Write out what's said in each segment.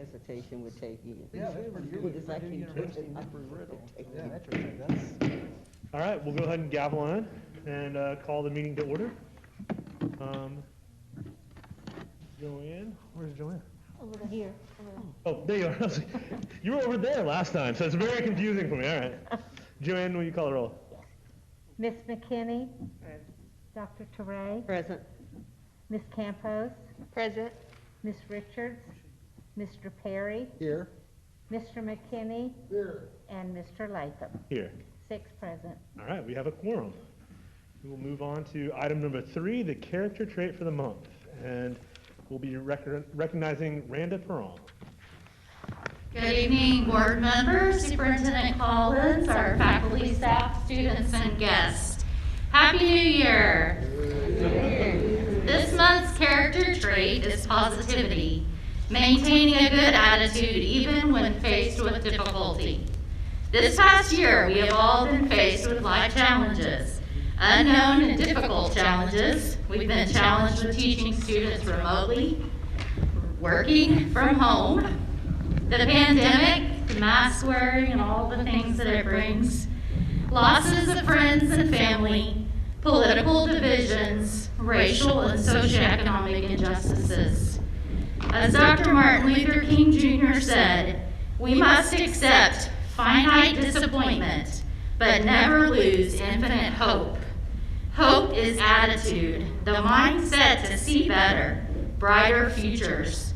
hesitation with taking it. Yeah, that's pretty good. Because I can University I Upper Riddle. take Yeah, it. that's. All right, we'll go ahead and gavel in and call the meeting to order. Joanne, where's Joanne? Over here. Oh, there you are. You were over there last time, so it's very confusing for me. All right. Joanne, will you call the roll? Miss McKinney. Dr. Teray. Present. Miss Campos. Present. Miss Richards. Mr. Perry. Here. Mr. McKinney. Here. And Mr. Latham. Here. 6 present. All right, we have a quorum. We will move on to item number 3, the character trait for the month. And we'll be recognizing Randa Perron. Good evening, board members, Superintendent Collins, our faculty, staff, students, and guests. Happy New Year! This month's character trait is positivity, maintaining a good attitude even when faced with difficulty. This past year, we have all been faced with life challenges, unknown and difficult challenges. We've been challenged with teaching students remotely, working from home, the pandemic, the mask wearing, and all the things that it brings, losses of friends and family, political divisions, racial and socioeconomic injustices. As Dr. Martin Luther King Jr. said, we must accept finite disappointment, but never lose infinite hope. Hope is attitude, the mindset to see better, brighter futures.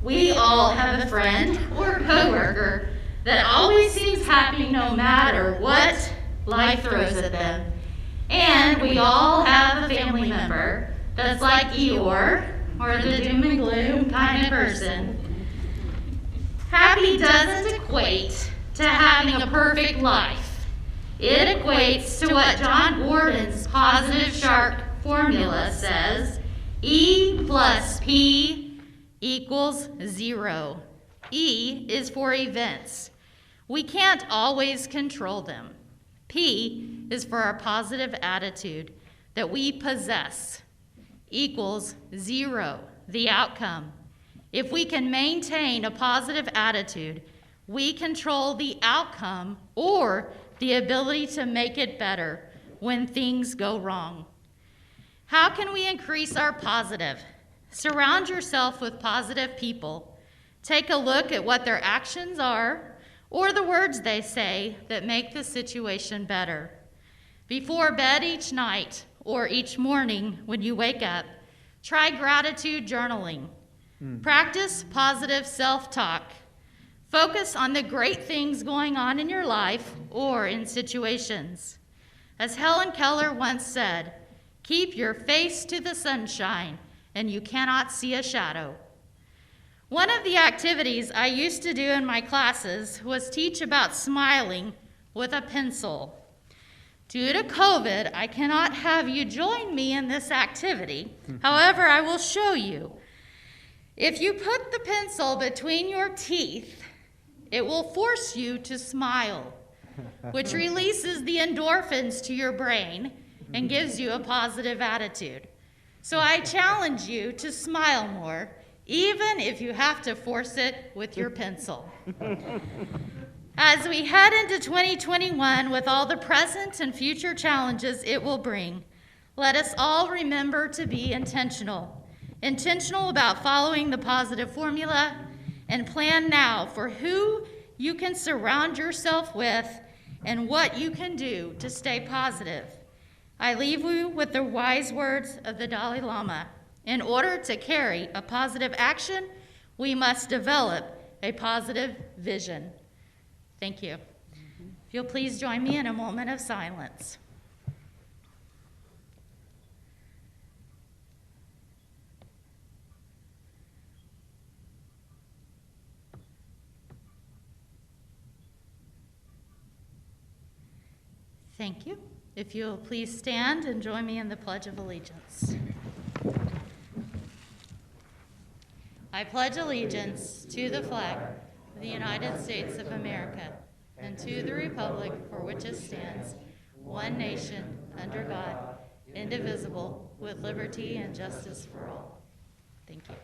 We all have a friend or coworker that always seems happy no matter what life throws at them. And we all have a family member that's like Eeyore, or the doom and gloom kind of person. Happy doesn't equate to having a perfect life. It equates to what John Gordon's positive shark formula says: E plus P equals 0. E is for events. We can't always control them. P is for our positive attitude that we possess, equals 0, the outcome. If we can maintain a positive attitude, we control the outcome or the ability to make it better when things go wrong. How can we increase our positive? Surround yourself with positive people. Take a look at what their actions are or the words they say that make the situation better. Before bed each night or each morning when you wake up, try gratitude journaling. Practice positive self-talk. Focus on the great things going on in your life or in situations. As Helen Keller once said, keep your face to the sunshine and you cannot see a shadow. One of the activities I used to do in my classes was teach about smiling with a pencil. Due to COVID, I cannot have you join me in this activity. However, I will show you. If you put the pencil between your teeth, it will force you to smile, which releases the endorphins to your brain and gives you a positive attitude. So I challenge you to smile more, even if you have to force it with your pencil. As we head into 2021 with all the present and future challenges it will bring, let us all remember to be intentional. Intentional about following the positive formula and plan now for who you can surround yourself with and what you can do to stay positive. I leave you with the wise words of the Dalai Lama. In order to carry a positive action, we must develop a positive vision. Thank you. If you'll please join me in a moment of silence. Thank you. If you'll please stand and join me in the Pledge of Allegiance. I pledge allegiance to the flag of the United States of America and to the republic for which it stands, one nation, under God, indivisible, with liberty and justice for all. Thank you.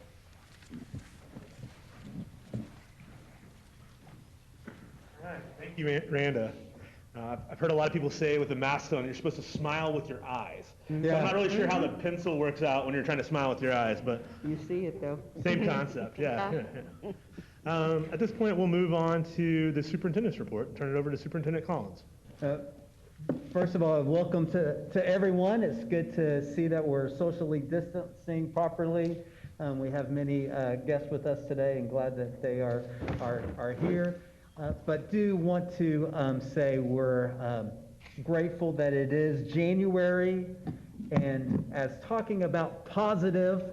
right. Thank you, Randa. I've heard a lot of people say with the mask on, you're supposed to smile with your eyes. Yeah. So I'm not really sure how the pencil works out when you're trying to smile with your eyes, but You see it though. same concept, yeah. At this point, we'll move on to the superintendent's report. Turn it over to Superintendent Collins. First of all, welcome to everyone. It's good to see that we're socially distancing properly. We have many guests with us today, and glad that they are here. But do want to say we're grateful that it is January, and as talking about positive,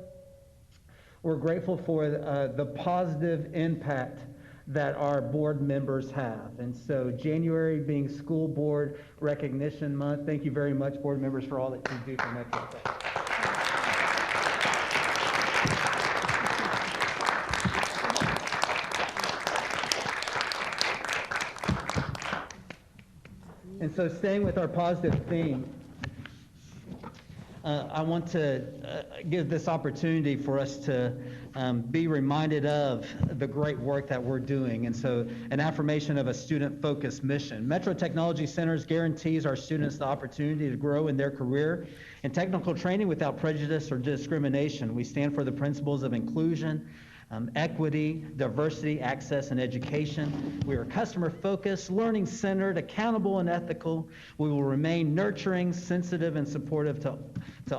we're grateful for the positive impact that our board members have. And so January being School Board Recognition Month, thank you very much, board members, for all that you do for Metro Tech. And so staying with our positive theme, I want to give this opportunity for us to be reminded of the great work that we're doing. And so an affirmation of a student-focused mission. Metro Technology Centers guarantees our students the opportunity to grow in their career and technical training without prejudice or discrimination. We stand for the principles of inclusion, equity, diversity, access, and education. We are customer-focused, learning-centered, accountable, and ethical. We will remain nurturing, sensitive, and supportive to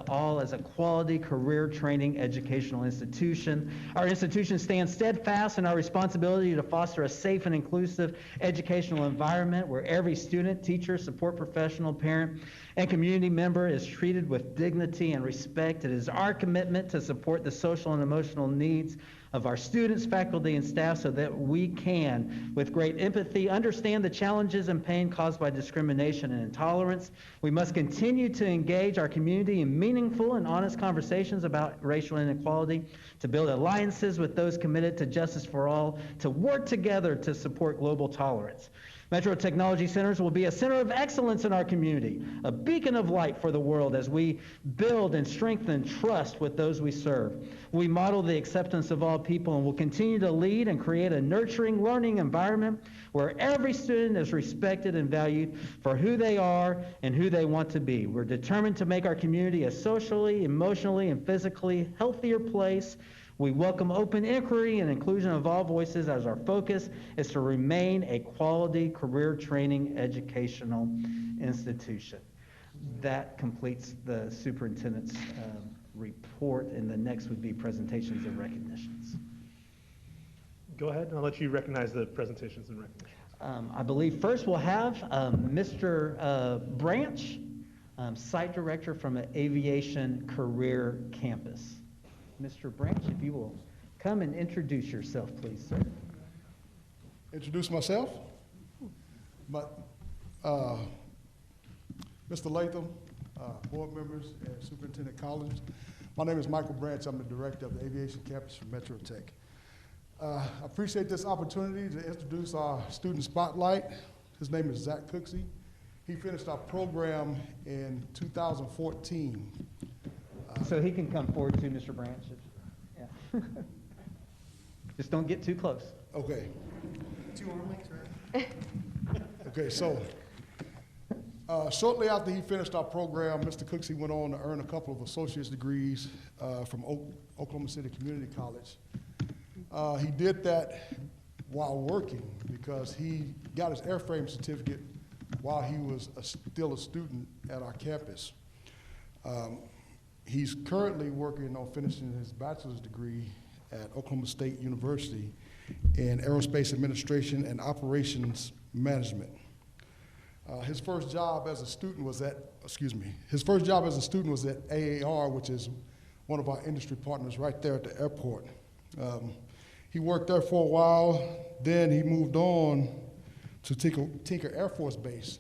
all as a quality career training educational institution. Our institution stands steadfast in our responsibility to foster a safe and inclusive educational environment where every student, teacher, support professional, parent, and community member is treated with dignity and respect. It is our commitment to support the social and emotional needs of our students, faculty, and staff so that we can, with great empathy, understand the challenges and pain caused by discrimination and intolerance. We must continue to engage our community in meaningful and honest conversations about racial inequality, to build alliances with those committed to justice for all, to work together to support global tolerance. Metro Technology Centers will be a center of excellence in our community, a beacon of light for the world as we build and strengthen trust with those we serve. We model the acceptance of all people and will continue to lead and create a nurturing learning environment where every student is respected and valued for who they are and who they want to be. We're determined to make our community a socially, emotionally, and physically healthier place. We welcome open inquiry and inclusion of all voices as our focus is to remain a quality career training educational institution. That completes the superintendent's report, and the next would be presentations and recognitions. Go ahead, and I'll let you recognize the presentations and recognitions. I believe first we'll have Mr. Branch, Site Director from an Aviation Career Campus. Mr. Branch, if you will come and introduce yourself, please, sir. Introduce myself? Mr. Latham, board members, and Superintendent Collins. My name is Michael Branch. I'm the director of the Aviation Campus for Metro Tech. I appreciate this opportunity to introduce our student spotlight. His name is Zach Cooksey. He finished our program in 2014. So he can come forward too, Mr. Branch. Yeah. Just don't get too close. Okay. 2 arm lengths, right? Okay, so shortly after he finished our program, Mr. Cooksey went on to earn a couple of associate's degrees from Oklahoma City Community College. He did that while working because he got his airframe certificate while he was still a student at our campus. He's currently working on finishing his bachelor's degree at Oklahoma State University in Aerospace Administration and Operations Management. His first job as a student was at AAR, which is one of our industry partners right there at the airport. He worked there for a while, then he moved on to Tinker Air Force Base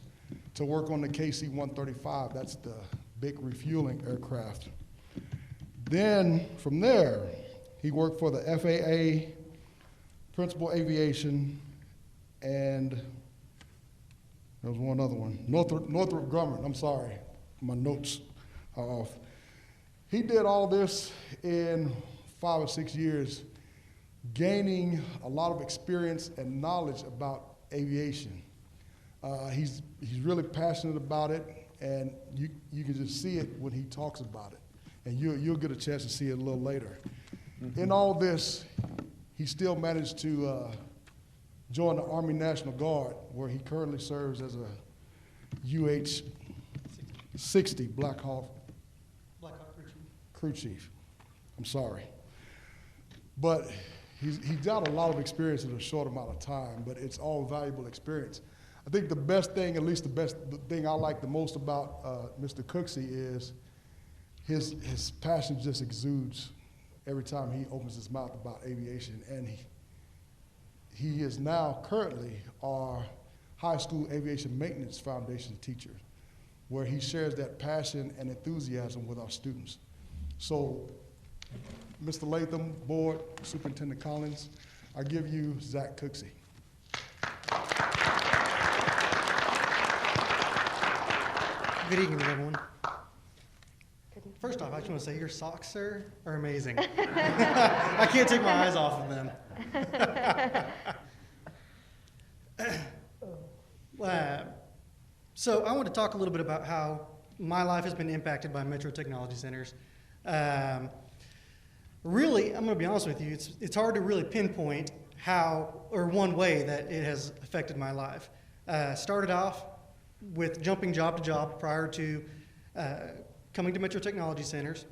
to work on the KC-135. That's the big refueling aircraft. Then from there, he worked for the FAA, Principal Aviation, and there was one other one, Northrop Grumman. I'm sorry, my notes are off. He did all this in 5 or 6 years, gaining a lot of experience and knowledge about aviation. He's really passionate about it, and you can just see it when he talks about it. And you'll get a chance to see it a little later. In all this, he still managed to join the Army National Guard, where he currently serves as a UH-60 Black Hawk crew chief. I'm sorry. But he's got a lot of experience in a short amount of time, but it's all valuable experience. I think the best thing, at least the thing I like the most about Mr. Cooksey is his passion just exudes every time he opens his mouth about aviation. And he is now currently our high school aviation maintenance foundation teacher, where he shares that passion and enthusiasm with our students. So, Mr. Latham, Board, Superintendent Collins, I give you Zach Cooksey. Good evening, everyone. First off, I just want to say your socks, sir, are amazing. I can't take my eyes off of them. So I want to talk a little bit about how my life has been impacted by Metro Technology Centers. Really, I'm going to be honest with you, it's hard to really pinpoint how, or one way that it has affected my life. Started off with jumping job to job prior to coming to Metro Technology Centers.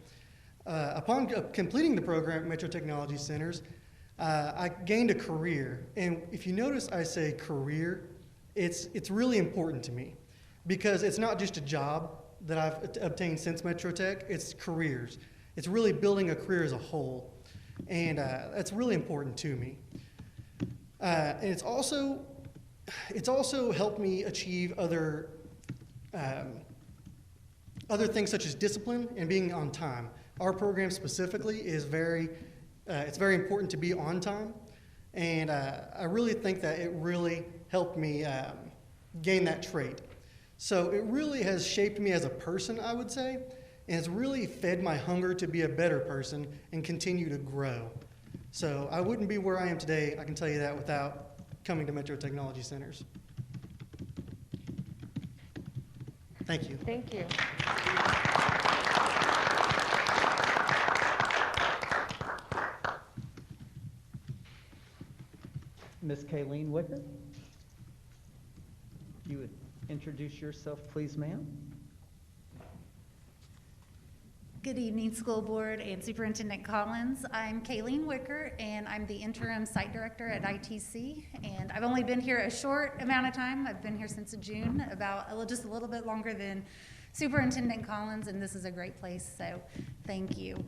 Upon completing the program at Metro Technology Centers, I gained a career. And if you notice I say career, it's really important to me because it's not just a job that I've obtained since Metro Tech, it's careers. It's really building a career as a whole. And that's really important to me. And it's also helped me achieve other things such as discipline and being on time. Our program specifically is it's very important to be on time, and I really think that it really helped me gain that trait. So it really has shaped me as a person, I would say, and it's really fed my hunger to be a better person and continue to grow. So I wouldn't be where I am today, I can tell you that, without coming to Metro Technology Centers. Thank you. Thank you. Ms. Kayleen Wicker, you would introduce yourself, please, ma'am. Good evening, School Board and Superintendent Collins. I'm Kayleen Wicker, and I'm the interim site director at ITC. And I've only been here a short amount of time. I've been here since June, just a little bit longer than Superintendent Collins, and this is a great place, so thank you.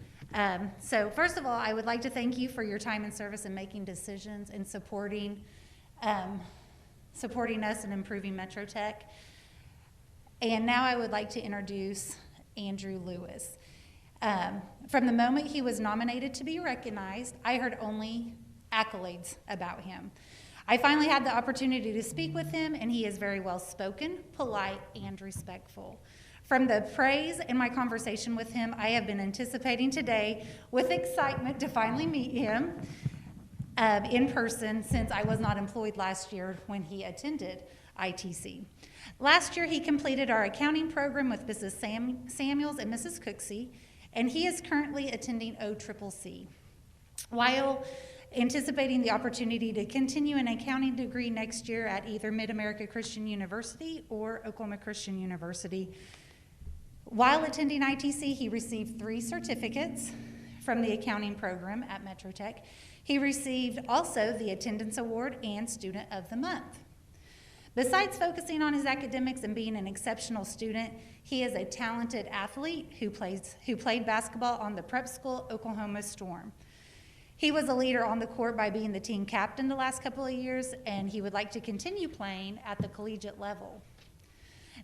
So first of all, I would like to thank you for your time and service in making decisions and supporting us and improving Metro Tech. And now I would like to introduce Andrew Lewis. From the moment he was nominated to be recognized, I heard only accolades about him. I finally had the opportunity to speak with him, and he is very well spoken, polite, and respectful. From the praise in my conversation with him, I have been anticipating today with excitement to finally meet him in person, since I was not employed last year when he attended ITC. Last year, he completed our accounting program with Mrs. Samuels and Mrs. Cooksey, and he is currently attending OCCC. While anticipating the opportunity to continue an accounting degree next year at either Mid-America Christian University or Oklahoma Christian University. While attending ITC, he received 3 certificates from the accounting program at Metro Tech. He received also the Attendance Award and Student of the Month. Besides focusing on his academics and being an exceptional student, he is a talented athlete who played basketball on the prep school Oklahoma Storm. He was a leader on the court by being the team captain the last couple of years, and he would like to continue playing at the collegiate level.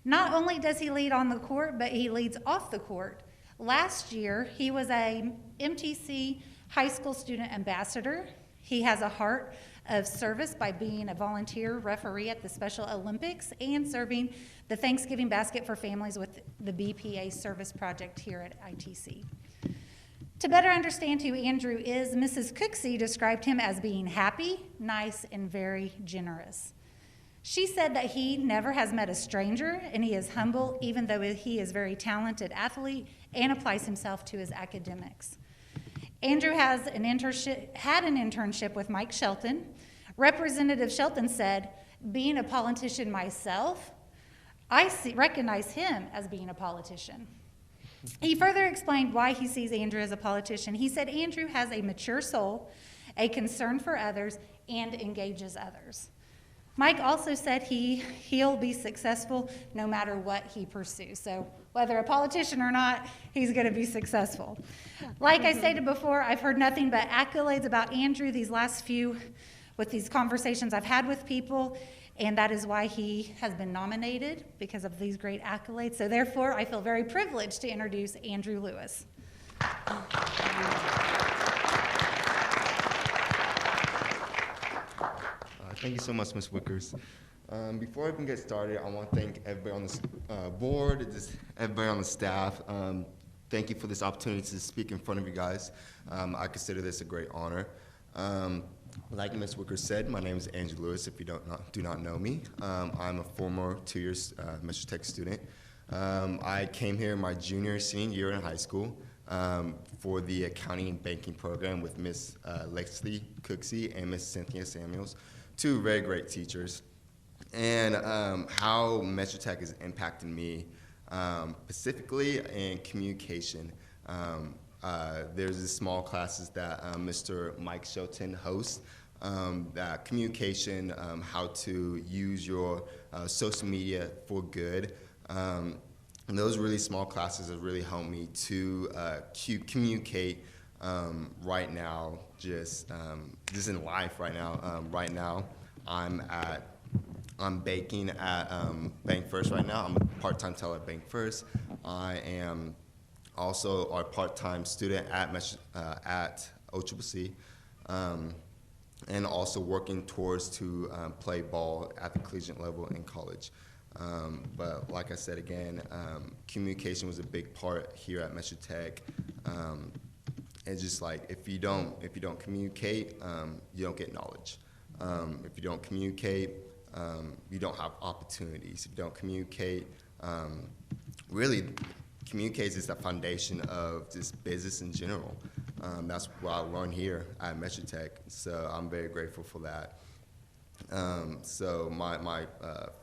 Not only does he lead on the court, but he leads off the court. Last year, he was a MTC high school student ambassador. He has a heart of service by being a volunteer referee at the Special Olympics and serving the Thanksgiving basket for families with the BPA service project here at ITC. To better understand who Andrew is, Mrs. Cooksey described him as being happy, nice, and very generous. She said that he never has met a stranger, and he is humble, even though he is a very talented athlete and applies himself to his academics. Andrew had an internship with Mike Shelton. Representative Shelton said, being a politician myself, I recognize him as being a politician. He further explained why he sees Andrew as a politician. He said Andrew has a mature soul, a concern for others, and engages others. Mike also said he'll be successful no matter what he pursues. So whether a politician or not, he's going to be successful. Like I stated before, I've heard nothing but accolades about Andrew these last few, with these conversations I've had with people, and that is why he has been nominated, because of these great accolades. So therefore, I feel very privileged to introduce Andrew Lewis. Thank you so much, Ms. Wickers. Before I even get started, I want to thank everybody on the board, everybody on the staff. Thank you for this opportunity to speak in front of you guys. I consider this a great honor. Like Ms. Wickers said, my name is Andrew Lewis, if you do not know me. I'm a former 2-year Metro Tech student. I came here my senior year in high school for the accounting and banking program with Ms. Lexley Cooksey and Ms. Cynthia Samuels, two very great teachers. And how Metro Tech has impacted me, specifically in communication. There's these small classes that Mr. Mike Shelton hosts, that communication, how to use your social media for good. And those really small classes have really helped me to communicate right now, just in life right now. Right now, I'm baking at Bank First right now. I'm a part-time teller at Bank First. I am also a part-time student at OCCC, and also working towards to play ball at the collegiate level in college. But like I said again, communication was a big part here at Metro Tech. It's just like if you don't communicate, you don't get knowledge. If you don't communicate, you don't have opportunities. If you don't communicate, really, communication is the foundation of just business in general. That's what I learned here at Metro Tech, so I'm very grateful for that. So my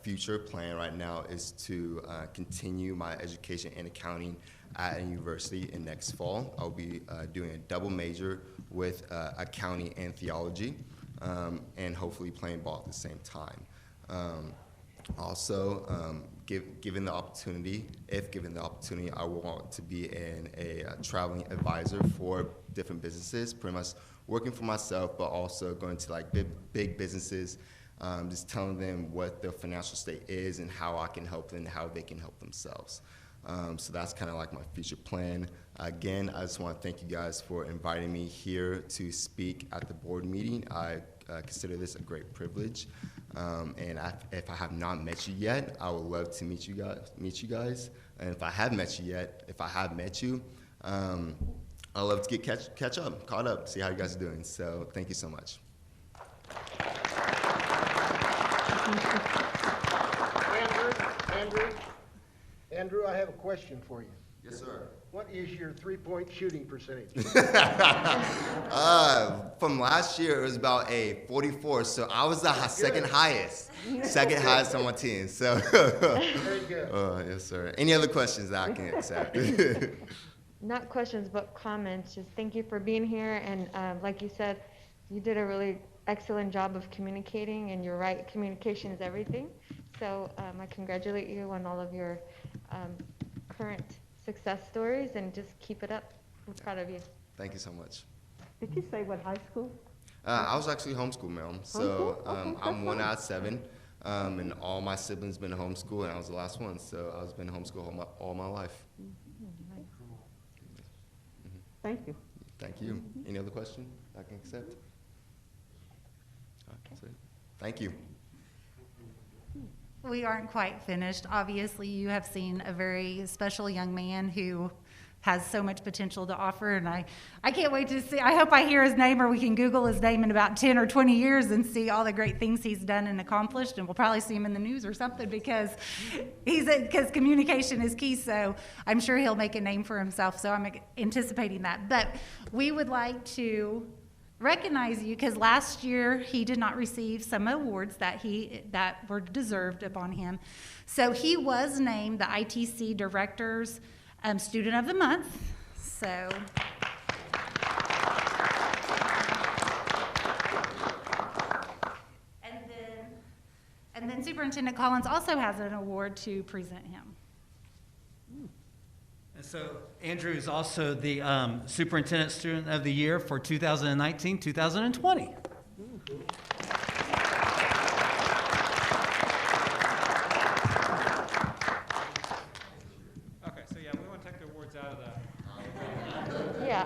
future plan right now is to continue my education in accounting at a university in next fall. I'll be doing a double major with accounting and theology, and hopefully playing ball at the same time. Also, given the opportunity, I want to be a traveling advisor for different businesses, pretty much working for myself, but also going to like big businesses, just telling them what their financial state is and how I can help them and how they can help themselves. So that's kind of like my future plan. Again, I just want to thank you guys for inviting me here to speak at the board meeting. I consider this a great privilege. And if I have not met you yet, I would love to meet you guys. And if I have met you, I'd love to get caught up, see how you guys are doing. So thank you so much. Andrew, I have a question for you. Yes, sir. What is your three-point shooting percentage? From last year, it was about a 44, so I was the second highest on my team. So, Very good. Yes, sir. Any other questions that I can accept? Not questions, but comments. Just thank you for being here, and like you said, you did a really excellent job of communicating, and you're right, communication is everything. So I congratulate you on all of your current success stories, and just keep it up. We're proud of you. Thank you so much. Did you say what high school? I was actually homeschooled, ma'am. So I'm 1 out of 7, and all my siblings been homeschooled, and I was the last one. So I was been homeschooled all my life. Thank you. Thank you. Any other question I can accept? Okay. Thank you. We aren't quite finished. Obviously, you have seen a very special young man who has so much potential to offer, and I can't wait to see. I hope I hear his name, or we can Google his name in about 10 or 20 years and see all the great things he's done and accomplished, and we'll probably see him in the news or something, because communication is key, so I'm sure he'll make a name for himself, so I'm anticipating that. But we would like to recognize you, because last year he did not receive some awards that were deserved upon him. So he was named the ITC Director's Student of the Month. So and then Superintendent Collins also has an award to present him. And so Andrew is also the Superintendent Student of the Year for 2019-2020. Okay, so yeah, we want to take the awards out of the... Yeah.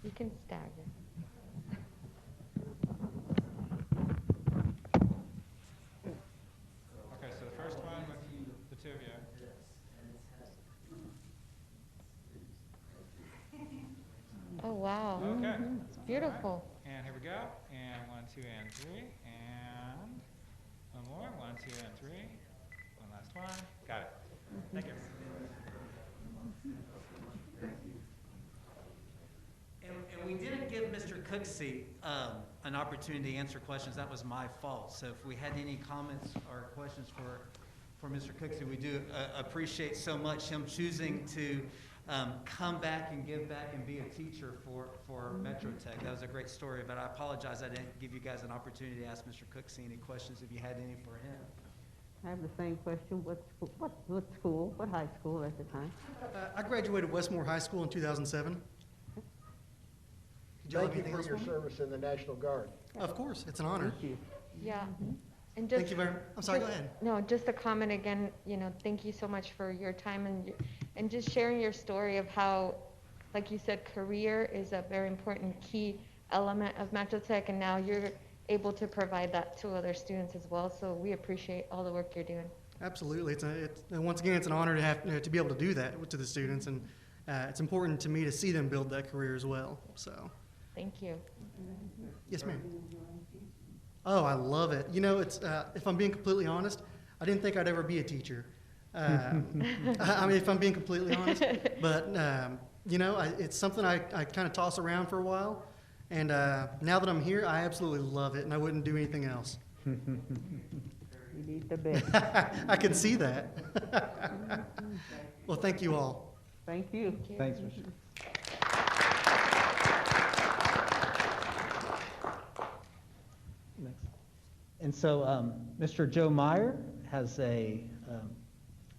You can stagger. Okay, so the first one with the two of you. Oh, wow. Okay. It's beautiful. All right. And here we go. And 1, 2, and 3. And one more. 1, 2, and 3. One last one. Got it. Thank you. And we didn't give Mr. Cooksey an opportunity to answer questions. That was my fault. So if we had any comments or questions for Mr. Cooksey, we do appreciate so much him choosing to come back and give back and be a teacher for Metro Tech. That was a great story, but I apologize I didn't give you guys an opportunity to ask Mr. Cooksey any questions if you had any for him. I have the same question. What high school at the time? I graduated Westmore High School in 2007. Did y'all have Thank you anything for else your me? service in the National Guard. Of course, it's an honor. Thank you. Yeah. And just, Thank you very much. I'm sorry, go ahead. No, just a comment again, thank you so much for your time and just sharing your story of how, like you said, career is a very important key element of Metro Tech, and now you're able to provide that to other students as well. So we appreciate all the work you're doing. Absolutely. And once again, it's an honor to have to be able to do that to the students, and it's important to me to see them build that career as well. So. Thank you. Yes, ma'am. Oh, I love it. It's if I'm being completely honest, I didn't think I'd ever be a teacher. I mean, if I'm being completely honest, but it's something I kind of toss around for a while, and now that I'm here, I absolutely love it, and I wouldn't do anything else. You need the best. I can see that. Well, thank you all. Thank you. Thanks, Mr. Next. And so Mr. Joe Meyer has a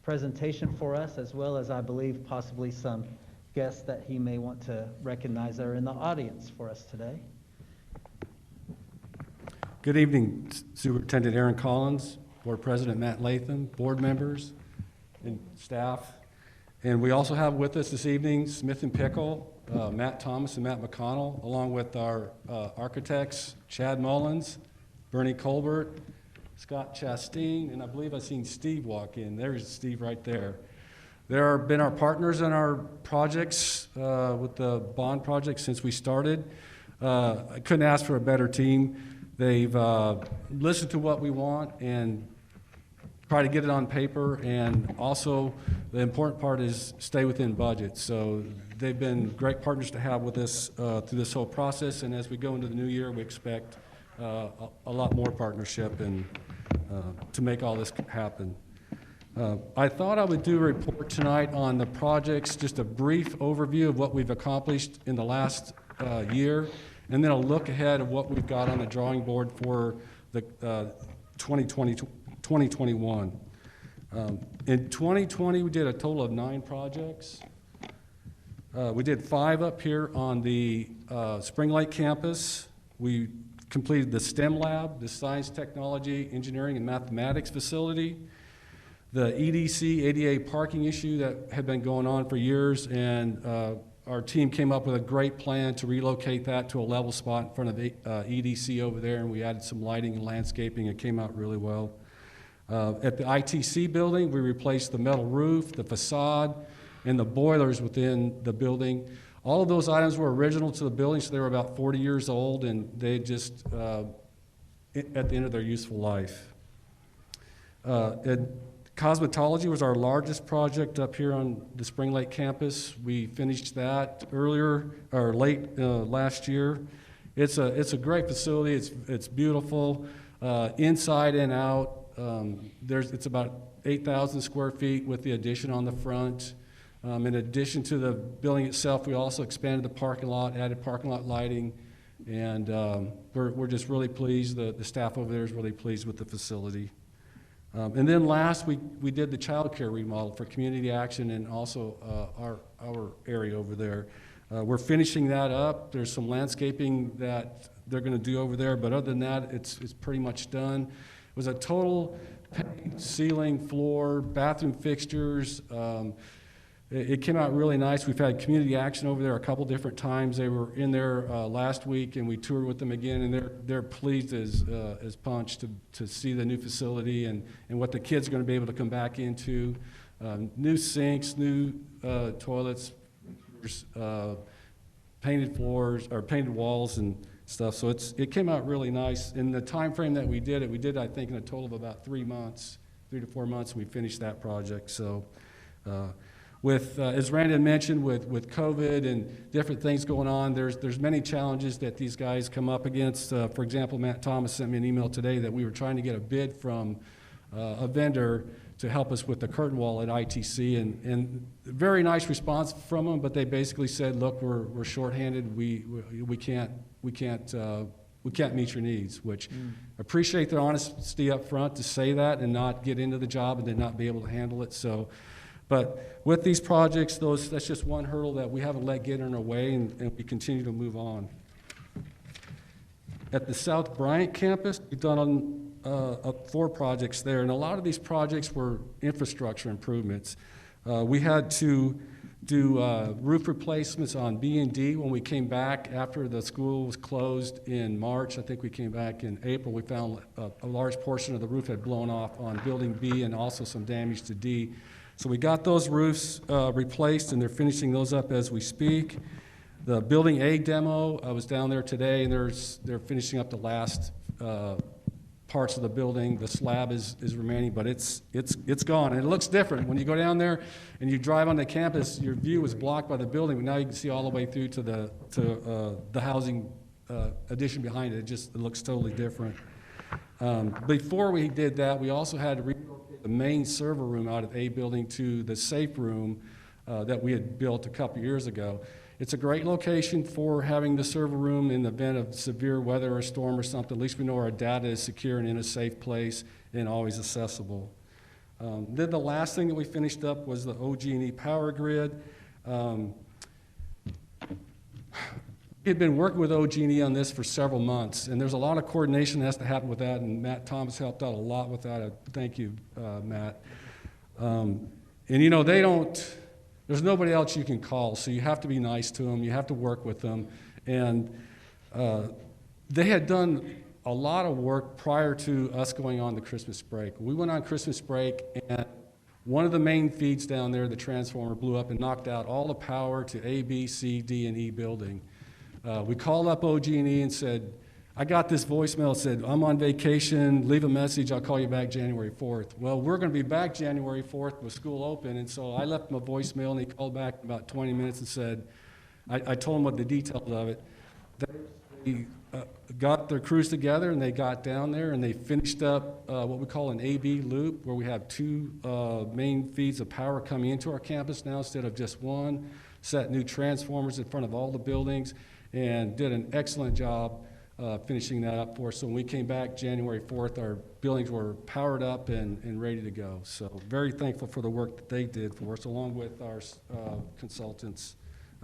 presentation for us, as well as, I believe, possibly some guests that he may want to recognize that are in the audience for us today. Good evening, Superintendent Aaron Collins, Board President Matt Latham, board members and staff. And we also have with us this evening Smith and Pickle, Matt Thomas and Matt McConnell, along with our architects, Chad Mullins, Bernie Colbert, Scott Chastain, and I believe I've seen Steve walk in. There's Steve right there. They have been our partners in our projects with the bond project since we started. I couldn't ask for a better team. They've listened to what we want and try to get it on paper, and also the important part is stay within budget. So they've been great partners to have with us through this whole process, and as we go into the new year, we expect a lot more partnership and to make all this happen. I thought I would do a report tonight on the projects, just a brief overview of what we've accomplished in the last year, and then a look ahead of what we've got on the drawing board for the 2021. In 2020, we did a total of 9 projects. We did 5 up here on the Spring Lake campus. We completed the STEM lab, the Science, Technology, Engineering, and Mathematics facility, the EDC ADA parking issue that had been going on for years, and our team came up with a great plan to relocate that to a level spot in front of the EDC over there, and we added some lighting and landscaping. It came out really well. At the ITC building, we replaced the metal roof, the facade, and the boilers within the building. All of those items were original to the building, so they were about 40 years old, and they just at the end of their useful life. And cosmetology was our largest project up here on the Spring Lake campus. We finished that late last year. It's a great facility. It's beautiful, inside and out. It's about 8,000 square feet with the addition on the front. In addition to the building itself, we also expanded the parking lot, added parking lot lighting, and we're just really pleased. The staff over there is really pleased with the facility. And then last, we did the child care remodel for community action and also our area over there. We're finishing that up. There's some landscaping that they're going to do over there, but other than that, it's pretty much done. It was a total paint, ceiling, floor, bathroom fixtures. It came out really nice. We've had community action over there a couple different times. They were in there last week, and we toured with them again, and they're pleased as punch to see the new facility and what the kids are going to be able to come back into. New sinks, new toilets, painted floors or painted walls and stuff. So it came out really nice. In the time frame that we did it, I think in a total of about 3 to 4 months, we finished that project. So. As Brandon mentioned, with COVID and different things going on, there's many challenges that these guys come up against. For example, Matt Thomas sent me an email today that we were trying to get a bid from a vendor to help us with the curtain wall at ITC, and very nice response from them. But they basically said, "Look, we're shorthanded. We can't meet your needs." Which appreciate their honesty up front to say that and not get into the job and then not be able to handle it. So. But with these projects, that's just one hurdle that we haven't let get in our way, and we continue to move on. At the South Bryant campus, we've done 4 projects there, and a lot of these projects were infrastructure improvements. We had to do roof replacements on B and D when we came back after the school was closed in March. I think we came back in April. We found a large portion of the roof had blown off on building B and also some damage to D. So we got those roofs replaced, and they're finishing those up as we speak. The building A demo, I was down there today, and they're finishing up the last parts of the building. The slab is remaining, but it's gone, and it looks different. When you go down there and you drive onto campus, your view is blocked by the building, but now you can see all the way through to the housing addition behind it. It looks totally different. Before we did that, we also had to relocate the main server room out of A building to the safe room that we had built a couple years ago. It's a great location for having the server room in the event of severe weather or storm or something. At least we know our data is secure and in a safe place and always accessible. Then the last thing that we finished up was the OG&E power grid. We had been working with OG&E on this for several months, and there's a lot of coordination that has to happen with that, and Matt Thomas helped out a lot with that. Thank you, Matt. And you know, there's nobody else you can call, so you have to be nice to them, you have to work with them, and they had done a lot of work prior to us going on the Christmas break. We went on Christmas break, and one of the main feeds down there, the transformer, blew up and knocked out all the power to A, B, C, D, and E building. We called up OG&E and said, I got this voicemail that said, I'm on vacation, leave a message, I'll call you back January 4th. Well, we're going to be back January 4th with school open, and so I left him a voicemail, and he called back in about 20 minutes and said, I told him what the details of it. They got their crews together, and they got down there, and they finished up what we call an AB loop, where we have 2 main feeds of power coming into our campus now instead of just one, set new transformers in front of all the buildings, and did an excellent job finishing that up for us. So when we came back January 4th, our buildings were powered up and ready to go. So very thankful for the work that they did for us, along with our consultants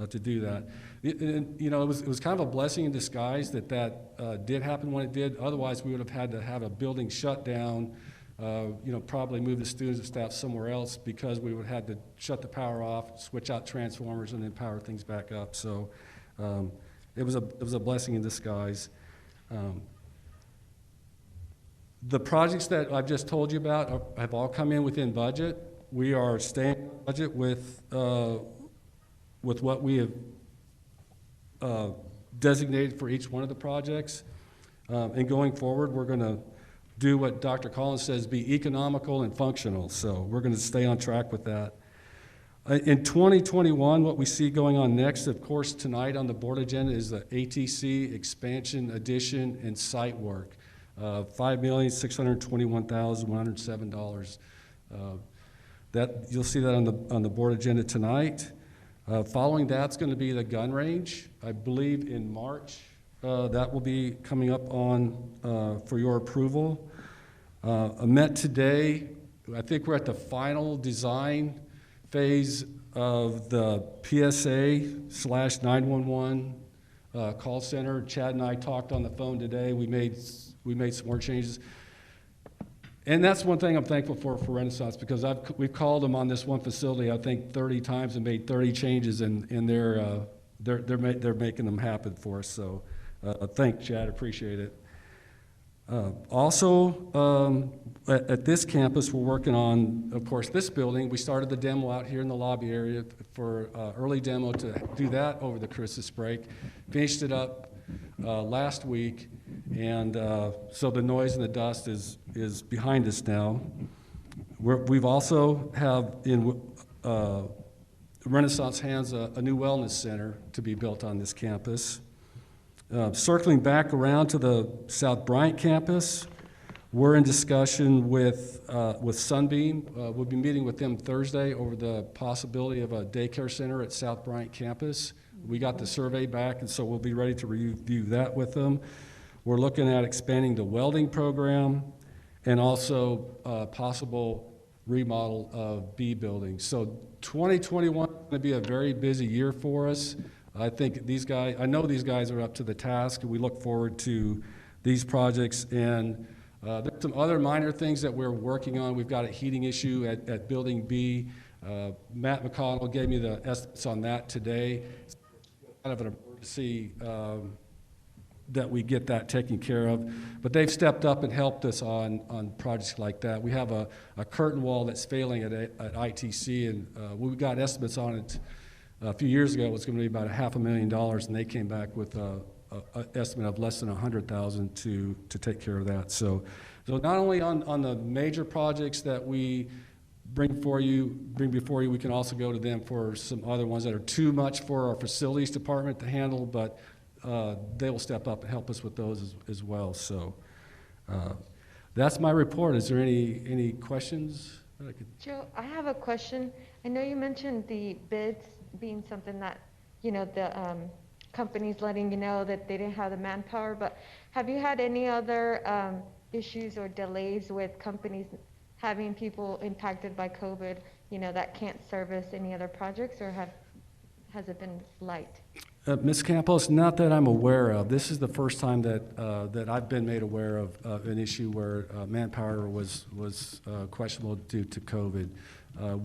to do that. You know, it was kind of a blessing in disguise that did happen when it did. Otherwise, we would have had to have a building shut down, you know, probably move the students and staff somewhere else, because we would have had to shut the power off, switch out transformers, and then power things back up. So it was a blessing in disguise. The projects that I've just told you about have all come in within budget. We are staying in budget with what we have designated for each one of the projects. And going forward, we're going to do what Dr. Collins says, be economical and functional. So we're going to stay on track with that. In 2021, what we see going on next, of course, tonight on the board agenda is the ATC expansion, addition, and site work. $5,621,107. That you'll see that on the board agenda tonight. Following that's going to be the gun range. I believe in March that will be coming up on for your approval. I met today. I think we're at the final design phase of the PSA/911 call center. Chad and I talked on the phone today. We made some more changes. And that's one thing I'm thankful for Renaissance, because we've called them on this one facility, I think 30 times and made 30 changes, and they're making them happen for us. So thanks, Chad, appreciate it. Also, at this campus, we're working on, of course, this building. We started the demo out here in the lobby area for early demo to do that over the Christmas break. Finished it up last week, and so the noise and the dust is behind us now. We've also have in Renaissance hands a new wellness center to be built on this campus. Circling back around to the South Bryant campus, we're in discussion with Sunbeam. We'll be meeting with them Thursday over the possibility of a daycare center at South Bryant campus. We got the survey back, and so we'll be ready to review that with them. We're looking at expanding the welding program and also possible remodel of B buildings. So 2021 is going to be a very busy year for us. I think I know these guys are up to the task, and we look forward to these projects. And there's some other minor things that we're working on. We've got a heating issue at Building B. Matt McConnell gave me the estimates on that today. It's kind of an emergency that we get that taken care of. But they've stepped up and helped us on projects like that. We have a curtain wall that's failing at ITC, and we got estimates on it. A few years ago, it was going to be about $500,000, and they came back with an estimate of less than $100,000 to take care of that. So not only on the major projects that we bring before you, we can also go to them for some other ones that are too much for our facilities department to handle, but they will step up and help us with those as well. So that's my report. Is there any questions that I could? Joe, I have a question. I know you mentioned the bids being something that, the companies letting you know that they didn't have the manpower, but have you had any other issues or delays with companies having people impacted by COVID, that can't service any other projects, or has it been light? Ms. Campos, not that I'm aware of. This is the first time that I've been made aware of an issue where manpower was questionable due to COVID.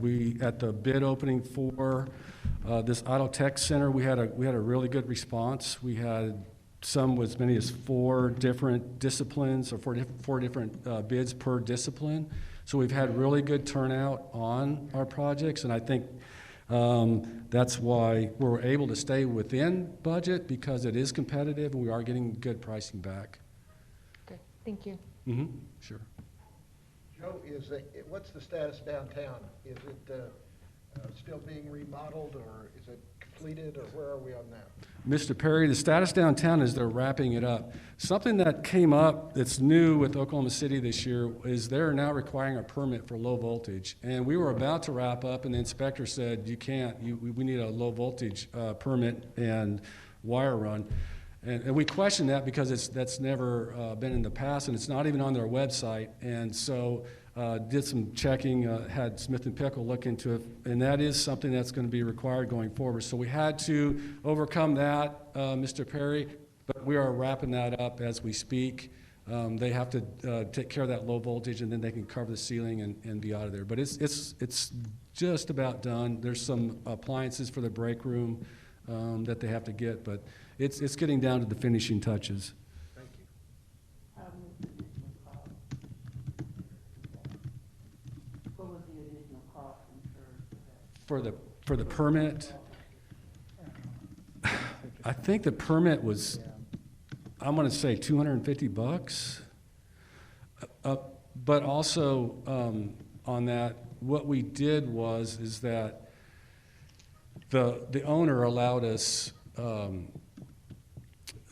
We at the bid opening for this Auto Tech Center, we had a really good response. We had some as many as 4 different disciplines, or four different bids per discipline. So we've had really good turnout on our projects, and I think that's why we're able to stay within budget, because it is competitive and we are getting good pricing back. Good, thank you. Mm-hmm. Sure. Joe, what's the status downtown? Is it still being remodeled, or is it completed, or where are we on that? Mr. Perry, the status downtown is they're wrapping it up. Something that came up that's new with Oklahoma City this year is they're now requiring a permit for low voltage. And we were about to wrap up, and the inspector said, you can't, we need a low voltage permit and wire run. And we question that because that's never been in the past, and it's not even on their website. And so did some checking, had Smith & Pickle look into it, and that is something that's going to be required going forward. So we had to overcome that, Mr. Perry, but we are wrapping that up as we speak. They have to take care of that low voltage, and then they can cover the ceiling and be out of there. But it's just about done. There's some appliances for the break room that they have to get, but it's getting down to the finishing touches. Thank you. What was the additional cost For the permit, I think the permit was, I'm gonna say $250. But also, on that, what we did is that the owner allowed us,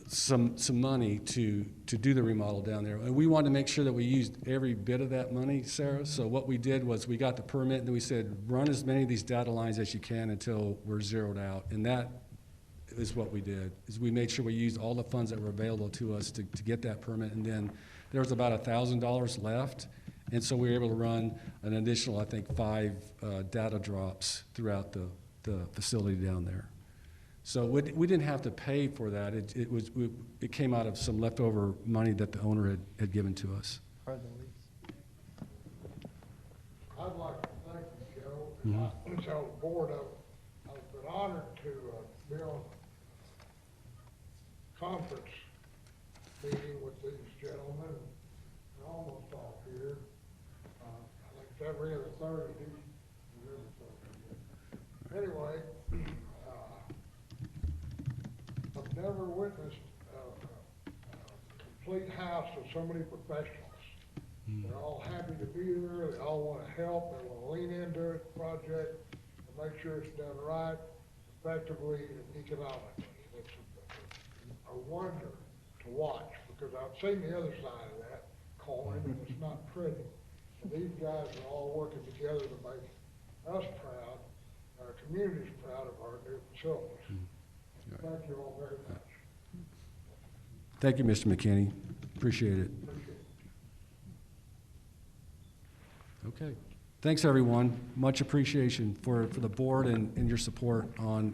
some money to do the remodel down there. And we wanted to make sure that we used every bit of that money, Sarah. So what we did was we got the permit and then we said, run as many of these data lines as you can until we're zeroed out. And that is what we did, is we made sure we used all the funds that were available to us to get that permit. And then there was about $1,000 left. And so we were able to run an additional, I think, 5 data drops throughout the facility down there. So we didn't have to pay for that. It came out of some leftover money that the owner had given to us. I'd like to thank you, Joe. And I was on the board I've been honored to be on a conference meeting with these gentlemen. They're almost all here. I think it's every other Thursday. Anyway, I've never witnessed a complete house of so many professionals. They're all happy to be there, they all want to help, they want to lean into it, project, and make sure it's done right, effectively, and economically. It's a wonder to watch, because I've seen the other side of that coin, and it's not pretty. And these guys are all working together to make us proud, our communities proud of our new facilities. Thank you all very much. Thank you, Mr. McKinney. Appreciate it. Okay. Thanks, everyone. Much appreciation for the board and your support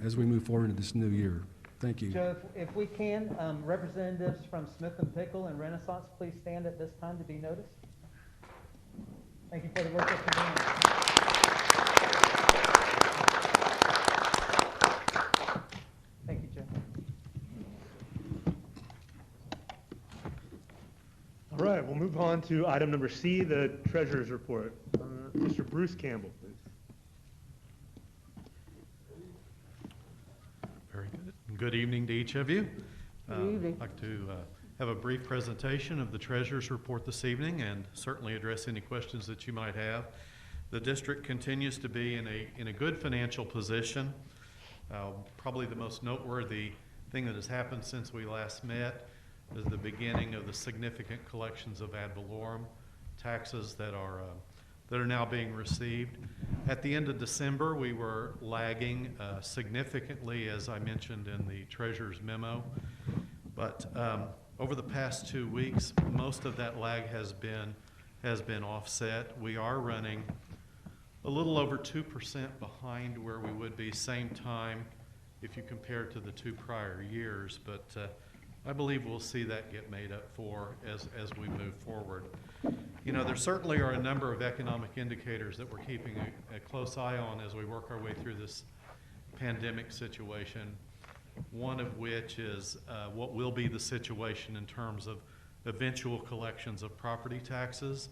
as we move forward into this new year. Thank you. Joe, if we can, representatives from Smith & Pickle and Renaissance, please stand at this time to be noticed. Thank you for the work that you're doing. Thank you, Joe. All right, we'll move on to item number C, the treasurer's report. Mr. Bruce Campbell, please. Very good. Good evening to each of you. Good evening. I'd like to have a brief presentation of the treasurer's report this evening and certainly address any questions that you might have. The district continues to be in a good financial position. Probably the most noteworthy thing that has happened since we last met is the beginning of the significant collections of ad valorem taxes that are now being received. At the end of December, we were lagging significantly, as I mentioned in the treasurer's memo. But over the past 2 weeks, most of that lag has been offset. We are running a little over 2% behind where we would be same time if you compare to the 2 prior years. But I believe we'll see that get made up for as we move forward. You know, there certainly are a number of economic indicators that we're keeping a close eye on as we work our way through this pandemic situation, one of which is what will be the situation in terms of eventual collections of property taxes.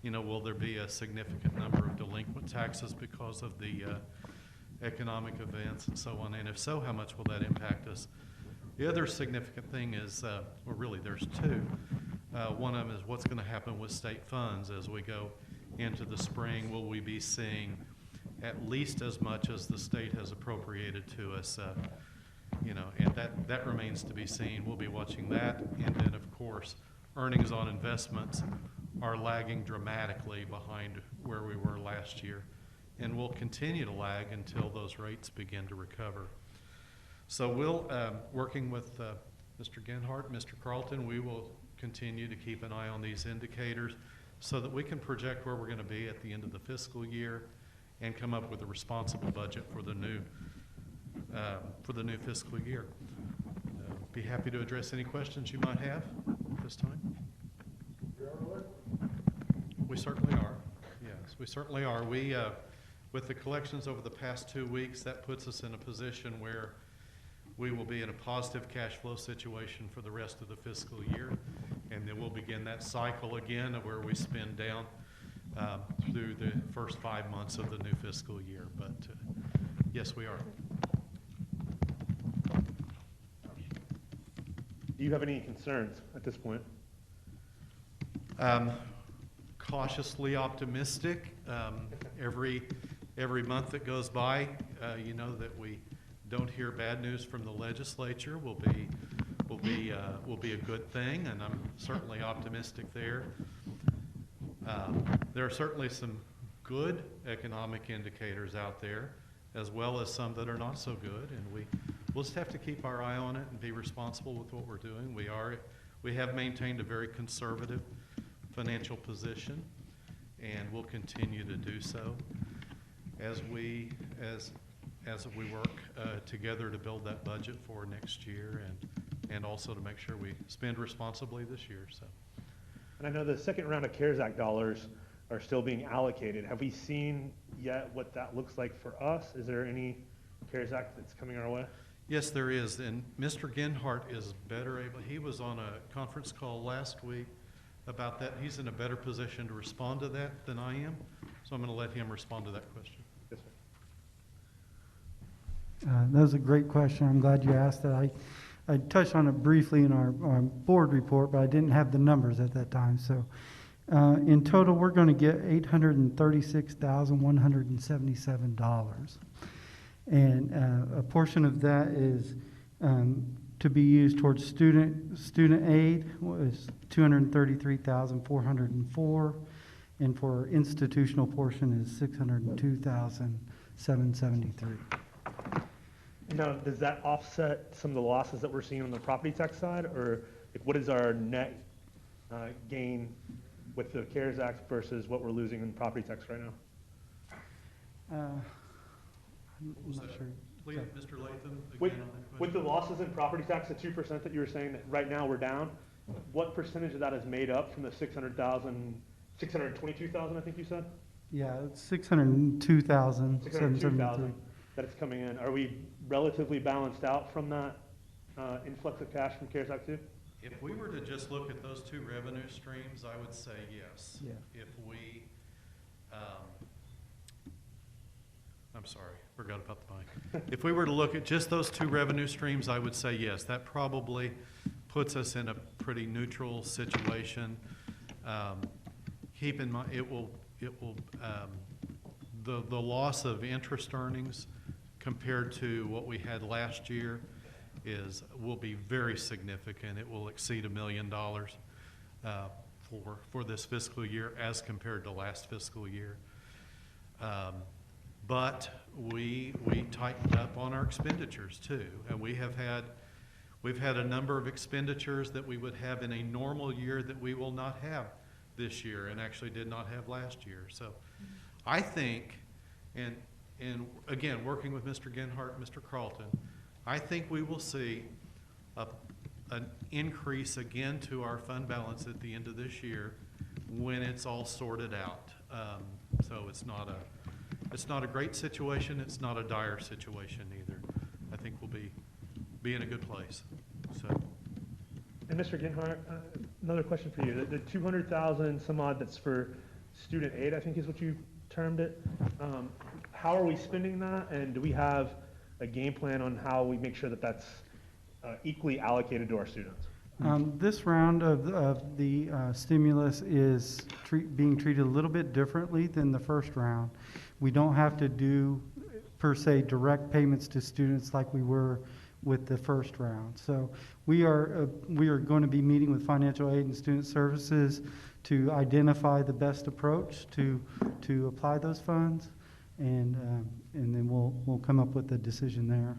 You know, will there be a significant number of delinquent taxes because of the economic events and so on? And if so, how much will that impact us? The other significant thing is, well, really there's 2. One of them is what's going to happen with state funds as we go into the spring. Will we be seeing at least as much as the state has appropriated to us? You know, and that remains to be seen. We'll be watching that. And then, of course, earnings on investments are lagging dramatically behind where we were last year and will continue to lag until those rates begin to recover. So we'll, working with Mr. Genhart, Mr. Carlton, we will continue to keep an eye on these indicators so that we can project where we're going to be at the end of the fiscal year and come up with a responsible budget for the new fiscal year. Be happy to address any questions you might have at this time. We certainly are. Yes, we certainly are. We, with the collections over the past 2 weeks, that puts us in a position where we will be in a positive cash flow situation for the rest of the fiscal year, and then we'll begin that cycle again of where we spend down through through the first 5 months of the new fiscal year. But yes, we are. Do you have any concerns at this point? Cautiously optimistic. Every month that goes by, you know, that we don't hear bad news from the legislature will be a good thing, and I'm certainly optimistic there. There are certainly some good economic indicators out there, as well as some that are not so good, and we'll just have to keep our eye on it and be responsible with what we're doing. We have maintained a very conservative financial position, and we'll continue to do so as we work together to build that budget for next year, and also to make sure we spend responsibly this year. So. And I know the second round of CARES Act dollars are still being allocated. Have we seen yet what that looks like for us? Is there any CARES Act that's coming our way? Yes, there is, and Mr. Genhart is better able. He was on a conference call last week about that. He's in a better position to respond to that than I am, so I'm going to let him respond to that question. Yes, sir. That was a great question. I'm glad you asked that. I touched on it briefly in our board report, but I didn't have the numbers at that time. So in total, we're going to get $836,177. And a portion of that is to be used towards student aid was $233,404, and for institutional portion is $602,773. Now, does that offset some of the losses that we're seeing on the property tax side, or like, what is our net gain with the CARES Act versus what we're losing in property tax right now? I'm not sure. Mr. Latham, With the losses in property tax, the 2% that you were saying that right now we're down, what percentage of that is made up from the 622,000, I think you said? Yeah, it's 602,000. 602,000 that it's coming in. Are we relatively balanced out from that influx of cash from CARES Act 2? If we were to just look at those two revenue streams, I would say yes. Yeah. If we, I'm sorry, forgot about the mic. If we were to look at just those two revenue streams, I would say yes. That probably puts us in a pretty neutral situation. Keep in mind, the loss of interest earnings compared to what we had last year will be very significant. It will exceed $1 million for this fiscal year as compared to last fiscal year. But we tightened up on our expenditures too, and we've had a number of expenditures that we would have in a normal year that we will not have this year, and actually did not have last year. So I think, and again, working with Mr. Genhart and Mr. Carlton, I think we will see an increase again to our fund balance at the end of this year when it's all sorted out. So it's not a great situation. It's not a dire situation either. I think we'll be in a good place. So. And Mr. Genhart, another question for you. The 200,000 some odd that's for student aid, I think is what you termed it. How are we spending that, and do we have a game plan on how we make sure that that's equally allocated to our students? This round of the stimulus is being treated a little bit differently than the first round. We don't have to do, per se, direct payments to students like we were with the first round. So we are going to be meeting with financial aid and student services to identify the best approach to apply those funds, and then we'll come up with a decision there.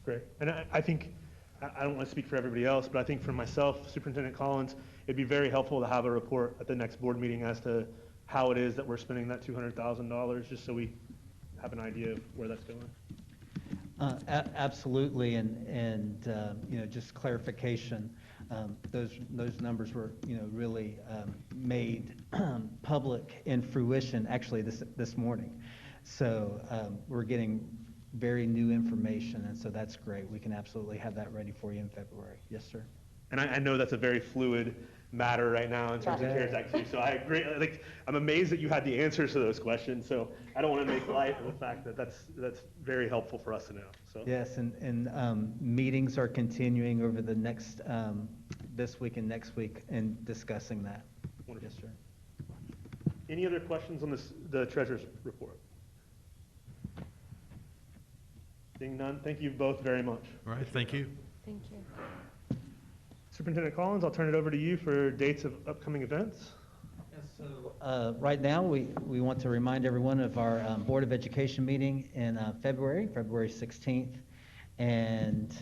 Great. And I think, I don't want to speak for everybody else, but I think for myself, Superintendent Collins, it'd be very helpful to have a report at the next board meeting as to how it is that we're spending that $200,000, just so we have an idea of where that's going. Absolutely, and you know, just clarification, those numbers were, you know, really made public in fruition actually this morning. So we're getting very new information, and so that's great. We can absolutely have that ready for you in February. Yes, sir. And I know that's a very fluid matter right now in terms of Right. CARES Act too. So I agree, like, I'm amazed that you had the answers to those questions, so I don't want to make light of the fact that that's very helpful for us to know, so. Yes, and meetings are continuing over the next, this week and next week in discussing that. Wonderful. Yes, sir. Any other questions on this, the treasurer's report? Seeing none, thank you both very much. All right, thank you. Thank you. Superintendent Collins, I'll turn it over to you for dates of upcoming events. Right now, we want to remind everyone of our Board of Education meeting in February 16th, and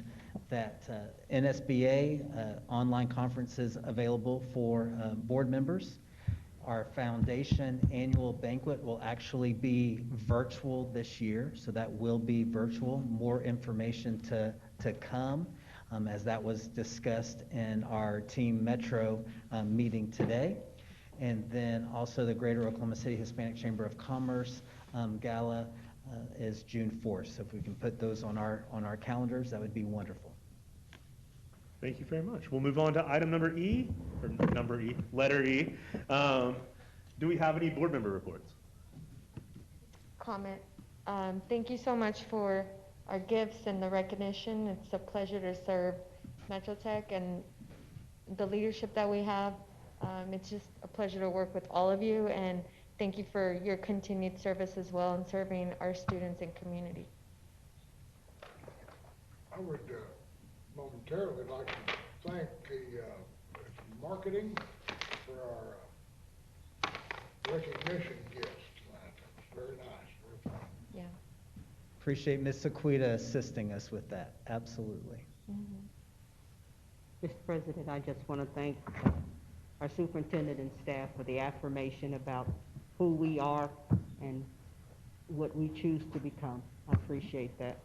that NSBA online conferences available for board members. Our foundation annual banquet will actually be virtual this year, so that will be virtual. More information to come. As that was discussed in our Team Metro meeting today. And then also the Greater Oklahoma City Hispanic Chamber of Commerce Gala is June 4th. So if we can put those on our calendars, that would be wonderful. Thank you very much. We'll move on to item letter E. Do we have any board member reports? Comment. Thank you so much for our gifts and the recognition. It's a pleasure to serve Metro Tech and the leadership that we have. It's just a pleasure to work with all of you, and thank you for your continued service as well in serving our students and community. I would momentarily like to thank the marketing for our recognition gifts tonight. It's very nice, very fun. Yeah. Appreciate Ms. Sequita assisting us with that. Absolutely. Mr. President, I just want to thank our superintendent and staff for the affirmation about who we are and what we choose to become. I appreciate that.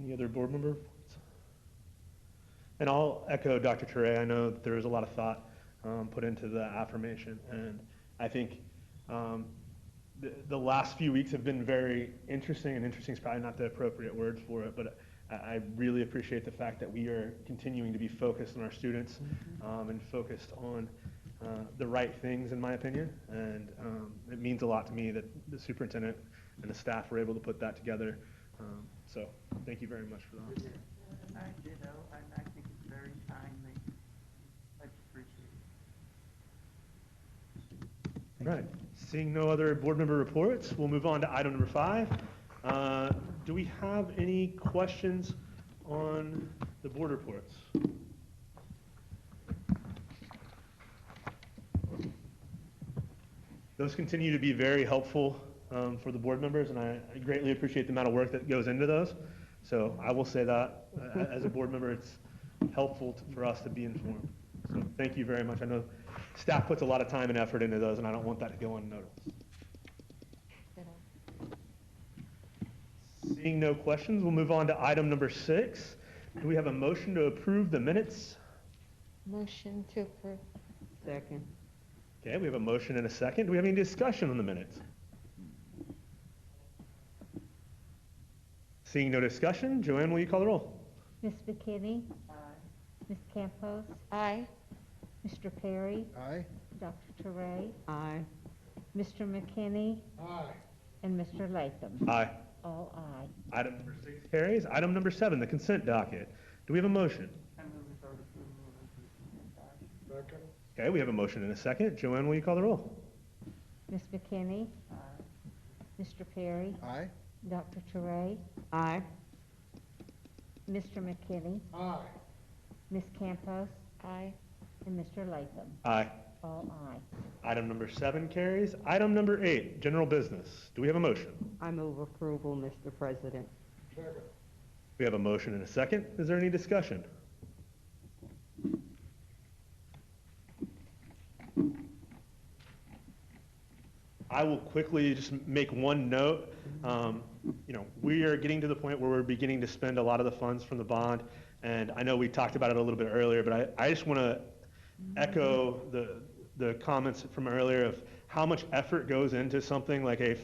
Any other board member reports? And I'll echo Dr. Ture. I know that there was a lot of thought put into the affirmation, and I think the last few weeks have been very interesting, and interesting is probably not the appropriate word for it, but I really appreciate the fact that we are continuing to be focused on our students and focused on the right things, in my opinion, and it means a lot to me that the superintendent and the staff were able to put that together. So thank you very much for that. I ditto, and I think it's very timely. Much appreciated. Right. Seeing no other board member reports, we'll move on to item number 5. Do we have any questions on the board reports? Those continue to be very helpful for the board members, and I greatly appreciate the amount of work that goes into those. So I will say that as a board member, it's helpful for us to be informed. So thank you very much. I know staff puts a lot of time and effort into those, and I don't want that to go unnoticed. Seeing no questions, we'll move on to item number 6. Do we have a motion to approve the minutes? Motion to approve. Second. Okay, we have a motion and a second. Do we have any discussion on the minutes? Seeing no discussion, Joanne, will you call the roll? Ms. McKinney? Aye. Ms. Campos? Aye. Mr. Perry? Aye. Dr. Ture? Aye. Mr. McKinney? Aye. And Mr. Latham? Aye. All aye. Item number 6 carries. Item number 7, the consent docket. Do we have a motion? Second. Okay, we have a motion and a second. Joanne, will you call the roll? Ms. McKinney? Aye. Mr. Perry? Aye. Dr. Ture? Aye. Mr. McKinney? Aye. Ms. Campos? Aye. And Mr. Latham? Aye. All aye. Item number 7 carries. Item number 8, general business. Do we have a motion? I move approval, Mr. President. Second. We have a motion and a second. Is there any discussion? I will quickly just make one note. We are getting to the point where we're beginning to spend a lot of the funds from the bond, and I know we talked about it a little bit earlier, but I just want to echo the comments from earlier of how much effort goes into something like a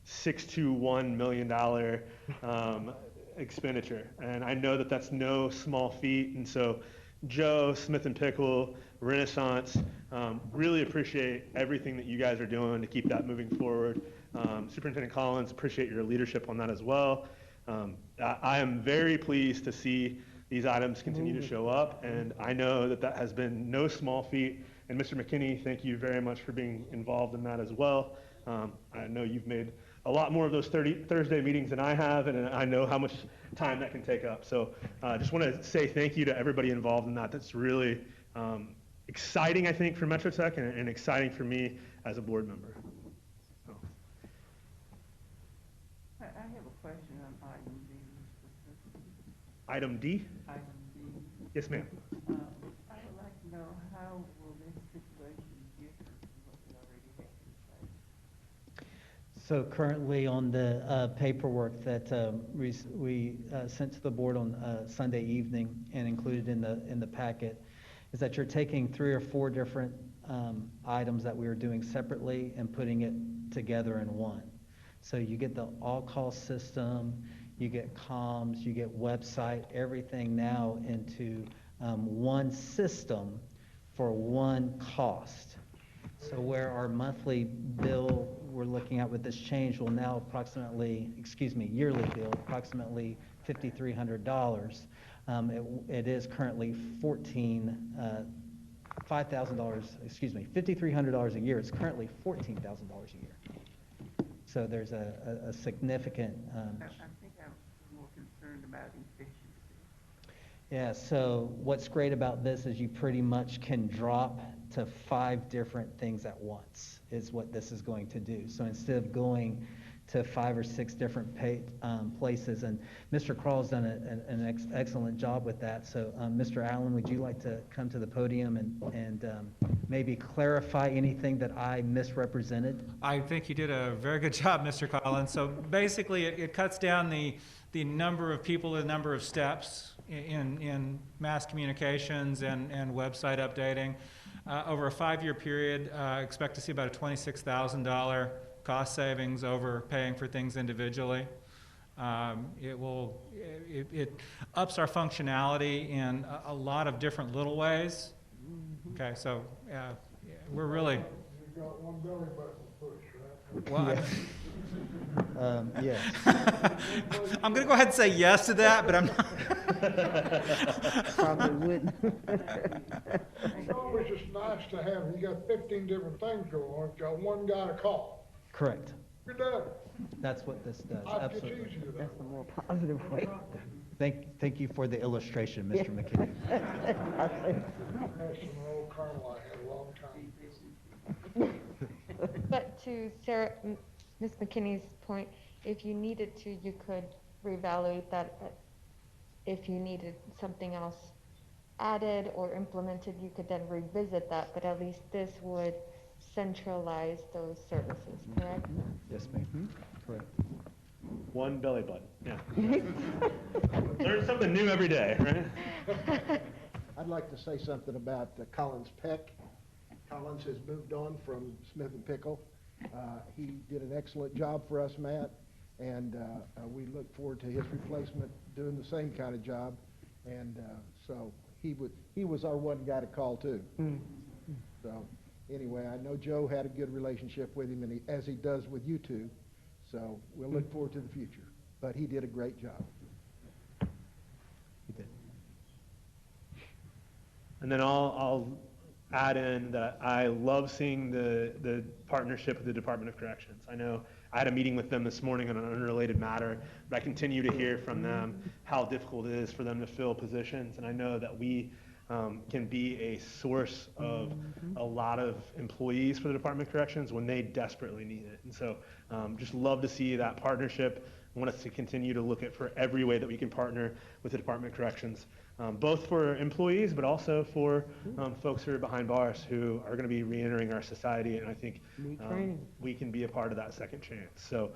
$621 million expenditure. And I know that that's no small feat. And so Joe, Smith and Pickle, Renaissance, really appreciate everything that you guys are doing to keep that moving forward. Superintendent Collins, appreciate your leadership on that as well. I am very pleased to see these items continue to show up, and I know that that has been no small feat. And Mr. McKinney, thank you very much for being involved in that as well. I know you've made a lot more of those Thursday meetings than I have, and I know how much time that can take up. So I just want to say thank you to everybody involved in that. That's really exciting, I think, for Metro Tech, and exciting for me as a board member. So. I have a question on item D. Item D? Item D. Yes, ma'am. I would like to know how will this situation differ from what we already have in place? So currently on the paperwork that we sent to the board on Sunday evening and included in the packet is that you're taking 3 or 4 different items that we were doing separately and putting it together in one. So you get the all-call system, you get comms, you get website, everything now into one system for one cost. So where our monthly bill we're looking at with this change will now yearly bill, approximately $5,300. It is currently $5,300 a year. It's currently $14,000 a year. So there's a significant. I think I'm more concerned about efficiency. Yeah, so what's great about this is you pretty much can drop to 5 different things at once is what this is going to do. So instead of going to 5 or 6 different places, and Mr. Crawl's done an excellent job with that. So Mr. Allen, would you like to come to the podium and maybe clarify anything that I misrepresented? I think you did a very good job, Mr. Collins. So basically, it cuts down the number of people, the number of steps in mass communications and website updating. Over a 5-year period, expect to see about a $26,000 cost savings over paying for things individually. It ups our functionality in a lot of different little ways. Okay, so we're really. You got one belly button push, right? Well, Yes. I'm going to go ahead and say yes to that, but I'm not. Probably wouldn't. It's always just nice to have, you got 15 different things going on, you got one guy to call. Correct. You're done. That's what this does. Life gets Absolutely. easier though. That's a more positive way. Thank you for the illustration, Mr. McKinney. That's an old Colonel I had a long time. But to Sarah, Ms. McKinney's point, if you needed to, you could reevaluate that. If you needed something else added or implemented, you could then revisit that, but at least this would centralize those services, correct? Yes, ma'am. Correct. One belly button, yeah. Learn something new every day, right? I'd like to say something about Collins Peck. Collins has moved on from Smith and Pickle. He did an excellent job for us, Matt, and we look forward to his replacement doing the same kind of job. And so he was our one guy to call too. So anyway, I know Joe had a good relationship with him, and as he does with you two. So we'll look forward to the future. But he did a great job. He did. And then I'll add in that I love seeing the partnership with the Department of Corrections. I know I had a meeting with them this morning on an unrelated matter, but I continue to hear from them how difficult it is for them to fill positions, and I know that we can be a source of a lot of employees for the Department of Corrections when they desperately need it. And so just love to see that partnership. I want us to continue to look at for every way that we can partner with the Department of Corrections, both for employees, but also for folks who are behind bars who are going to be reentering our society. And I think we can be a part of that second chance. So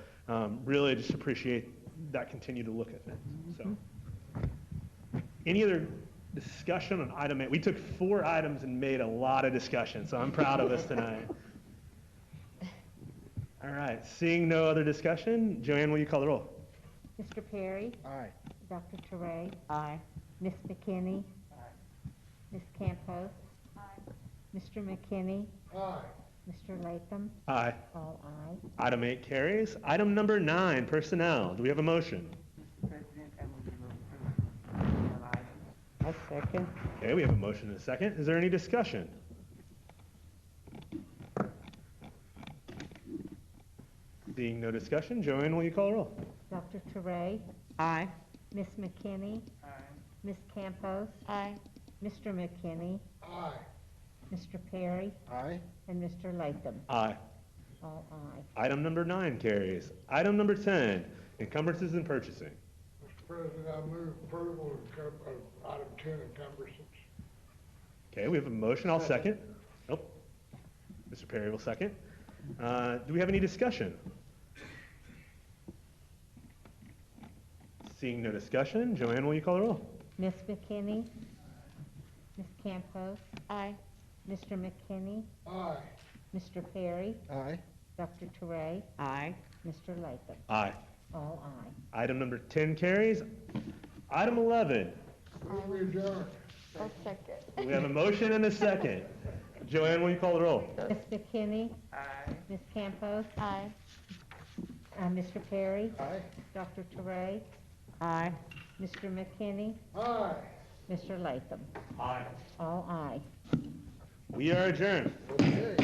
really just appreciate that continue to look at things. So any other discussion on item 8? We took 4 items and made a lot of discussion, so I'm proud of us tonight. All right, seeing no other discussion, Joanne, will you call the roll? Mr. Perry? Aye. Dr. Teray? Aye. Ms. McKinney? Ms. Campos? Mr. McKinney? Aye. Mr. Latham? Aye. All aye. Item 8 carries. Item number 9, personnel. Do we have a motion? A second. Okay, we have a motion and a second. Is there any discussion? Seeing no discussion, Joanne, will you call the roll? Dr. Teray? Aye. Ms. McKinney? Ms. Campos? Aye. Mr. McKinney? Aye. Mr. Perry? Aye. And Mr. Latham? Aye. All aye. Item number 9 carries. Item number 10, encumbrances and purchasing. Mr. President, I move approval of item 10, encumbrances. Okay, we have a motion. I'll second. Nope. Mr. Perry will second. Do we have any discussion? Seeing no discussion, Joanne, will you call the roll? Ms. McKinney? Ms. Campos? Aye. Mr. McKinney? Aye. Mr. Perry? Aye. Dr. Teray? Aye. Mr. Latham? Aye. All aye. Item number 10 carries. Item 11, Move we adjourn. I'll second. we have a motion and a second. Joanne, will you call the roll? Ms. McKinney? Aye. Ms. Campos? Aye. Mr. Perry? Aye. Dr. Teray? Aye. Mr. McKinney? Aye. Mr. Latham? Aye. All aye. We are adjourned. Okay.